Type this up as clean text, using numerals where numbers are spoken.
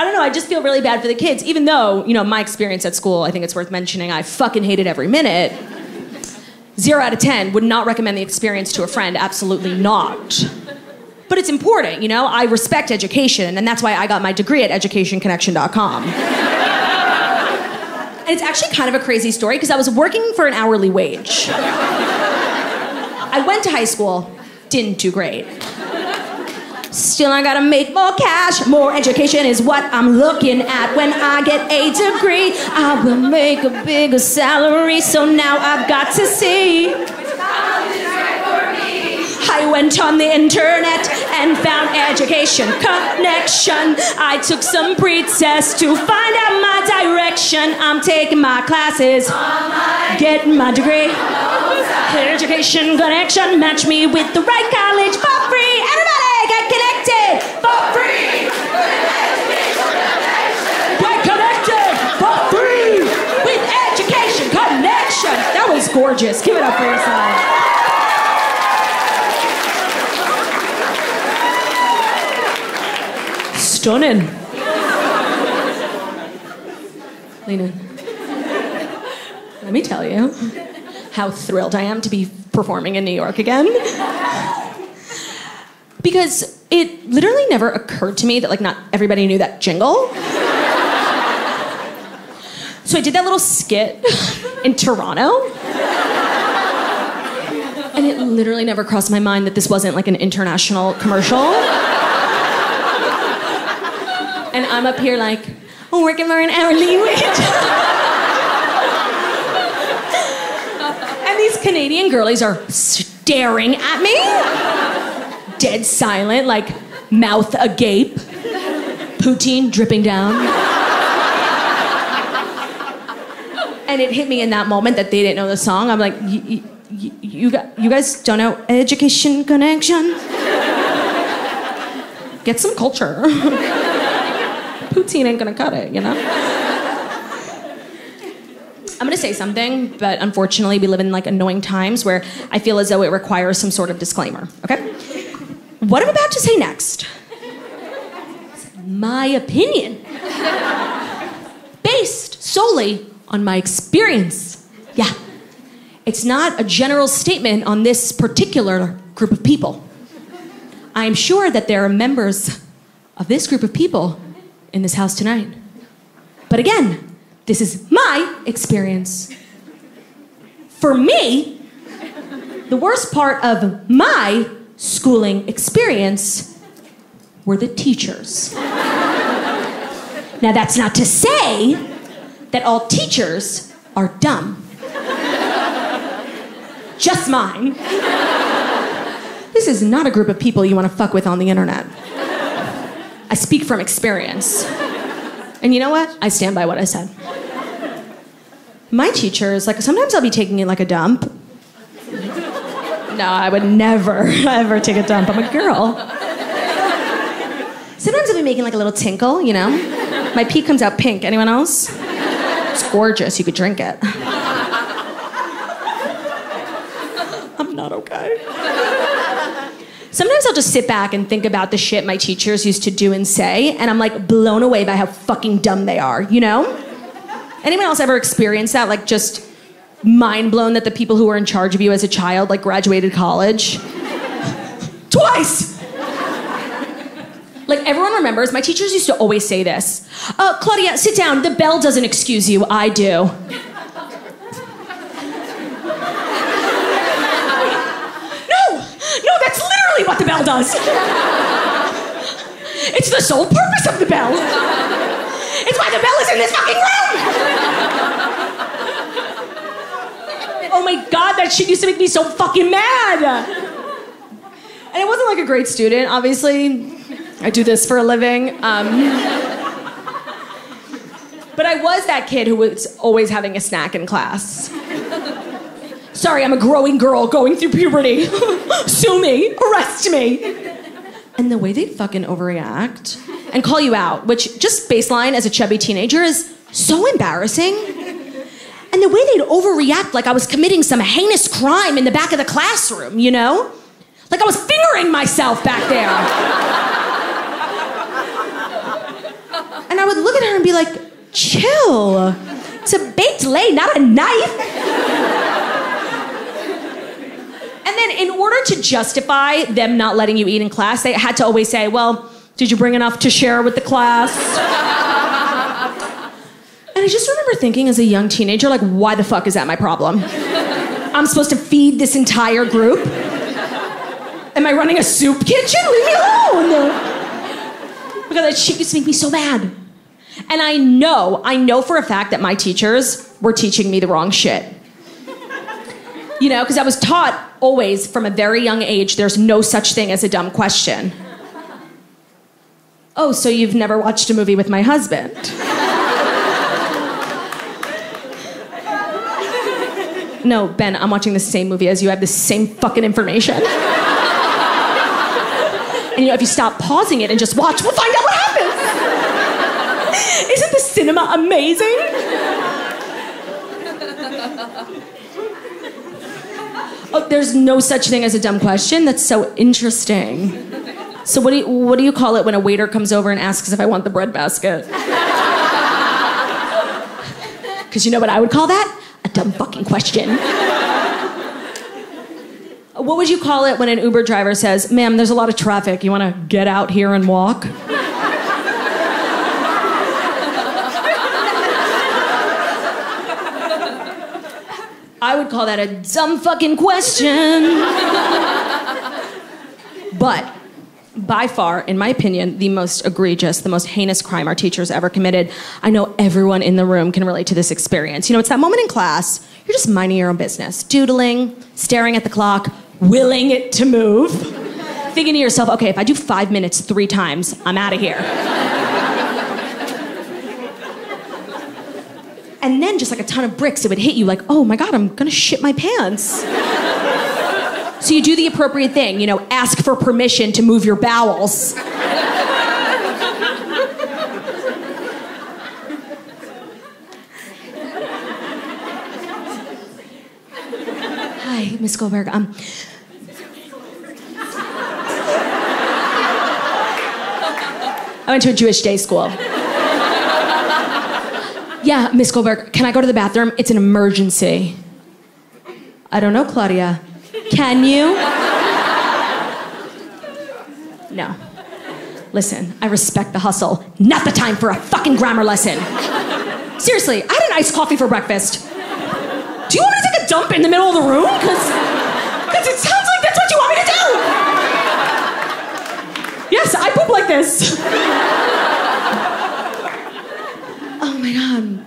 I don't know, I just feel really bad for the kids, even though, you know, my experience at school, I think it's worth mentioning, I fucking hated every minute. 0 out of 10, would not recommend the experience to a friend, absolutely not. But it's important, you know? I respect education, and that's why I got my degree at educationconnection.com. And it's actually kind of a crazy story, because I was working for an hourly wage. I went to high school, didn't do great. Still, I gotta make more cash. More education is what I'm looking at. When I get a degree, I will make a bigger salary. So now I've got to see. I went on the internet and found Education Connection. I took some pre-tests to find out my direction. I'm taking my classes, getting my degree. Education Connection, match me with the right college for free. Everybody get connected for free. Get connected for free with Education Connection. That was gorgeous. Give it up for yourself. Stunning. Lean in. Let me tell you how thrilled I am to be performing in New York again. Because it literally never occurred to me that, like, not everybody knew that jingle. So I did that little skit in Toronto. And it literally never crossed my mind that this wasn't, like, an international commercial. And I'm up here like, I'm working for an hourly wage. And these Canadian girlies are staring at me. Dead silent, like mouth agape. Poutine dripping down. And it hit me in that moment that they didn't know the song. I'm like, you guys don't know Education Connection? Get some culture. Poutine ain't gonna cut it, you know? I'm gonna say something, but unfortunately we live in like annoying times where I feel as though it requires some sort of disclaimer, okay? What I'm about to say next is my opinion. Based solely on my experience. Yeah. It's not a general statement on this particular group of people. I am sure that there are members of this group of people in this house tonight. But again, this is my experience. For me, the worst part of my schooling experience were the teachers. Now, that's not to say that all teachers are dumb. Just mine. This is not a group of people you want to fuck with on the internet. I speak from experience. And you know what? I stand by what I said. My teachers, like, sometimes I'll be taking it like a dump. No, I would never, ever take a dump. I'm a girl. Sometimes I'll be making like a little tinkle, you know? My pee comes out pink. Anyone else? It's gorgeous. You could drink it. I'm not okay. Sometimes I'll just sit back and think about the shit my teachers used to do and say, and I'm like blown away by how fucking dumb they are, you know? Anyone else ever experienced that? Like just mind blown that the people who were in charge of you as a child like graduated college? Twice! Like everyone remembers, my teachers used to always say this. Claudia, sit down. The bell doesn't excuse you. I do. No, that's literally what the bell does. It's the sole purpose of the bell. It's why the bell is in this fucking room. Oh my God, that shit used to make me so fucking mad. And I wasn't like a great student, obviously. I do this for a living. But I was that kid who was always having a snack in class. Sorry, I'm a growing girl going through puberty. Sue me, arrest me. And the way they'd fucking overreact and call you out, which just baseline as a chubby teenager is so embarrassing. And the way they'd overreact like I was committing some heinous crime in the back of the classroom, you know? Like I was fingering myself back there. And and be like, chill. It's a baked lay, not a knife. And then in order to justify them not letting you eat in class, they had to always say, well, did you bring enough to share with the class? And I just remember thinking as a young teenager, like, why the fuck is that my problem? I'm supposed to feed this entire group? Am I running a soup kitchen? Leave me alone! Because that shit used to make me so mad. And I know for a fact that my teachers were teaching me the wrong shit. You know, because I was taught always from a very young age, there's no such thing as a dumb question. Oh, so you've never watched a movie with my husband? No, Ben, I'm watching the same movie as you. I have the same fucking information. And you know, if you stop pausing it and just watch, we'll find out what happens. Isn't the cinema amazing? Oh, there's no such thing as a dumb question? That's so interesting. So what do you call it when a waiter comes over and asks if I want the bread basket? Because you know what I would call that? A dumb fucking question. What would you call it when an Uber driver says, ma'am, there's a lot of traffic. You want to get out here and walk? I would call that a dumb fucking question. But by far, in my opinion, the most egregious, the most heinous crime our teachers ever committed. I know everyone in the room can relate to this experience. You know, it's that moment in class, you're just minding your own business, doodling, staring at the clock, willing it to move, thinking to yourself, okay, if I do 5 minutes 3 times, I'm out of here. And then just like a ton of bricks, it would hit you like, oh my God, I'm gonna shit my pants. So you do the appropriate thing, you know, ask for permission to move your bowels. Hi, Miss Goldberg. I went to a Jewish day school. Yeah, Miss Goldberg, can I go to the bathroom? It's an emergency. I don't know, Claudia. Can you? No. Listen, I respect the hustle. Not the time for a fucking grammar lesson. Seriously, I had an iced coffee for breakfast. Do you want me to take a dump in the middle of the room? Because it sounds like that's what you want me to do. Yes, I poop like this. Oh my God.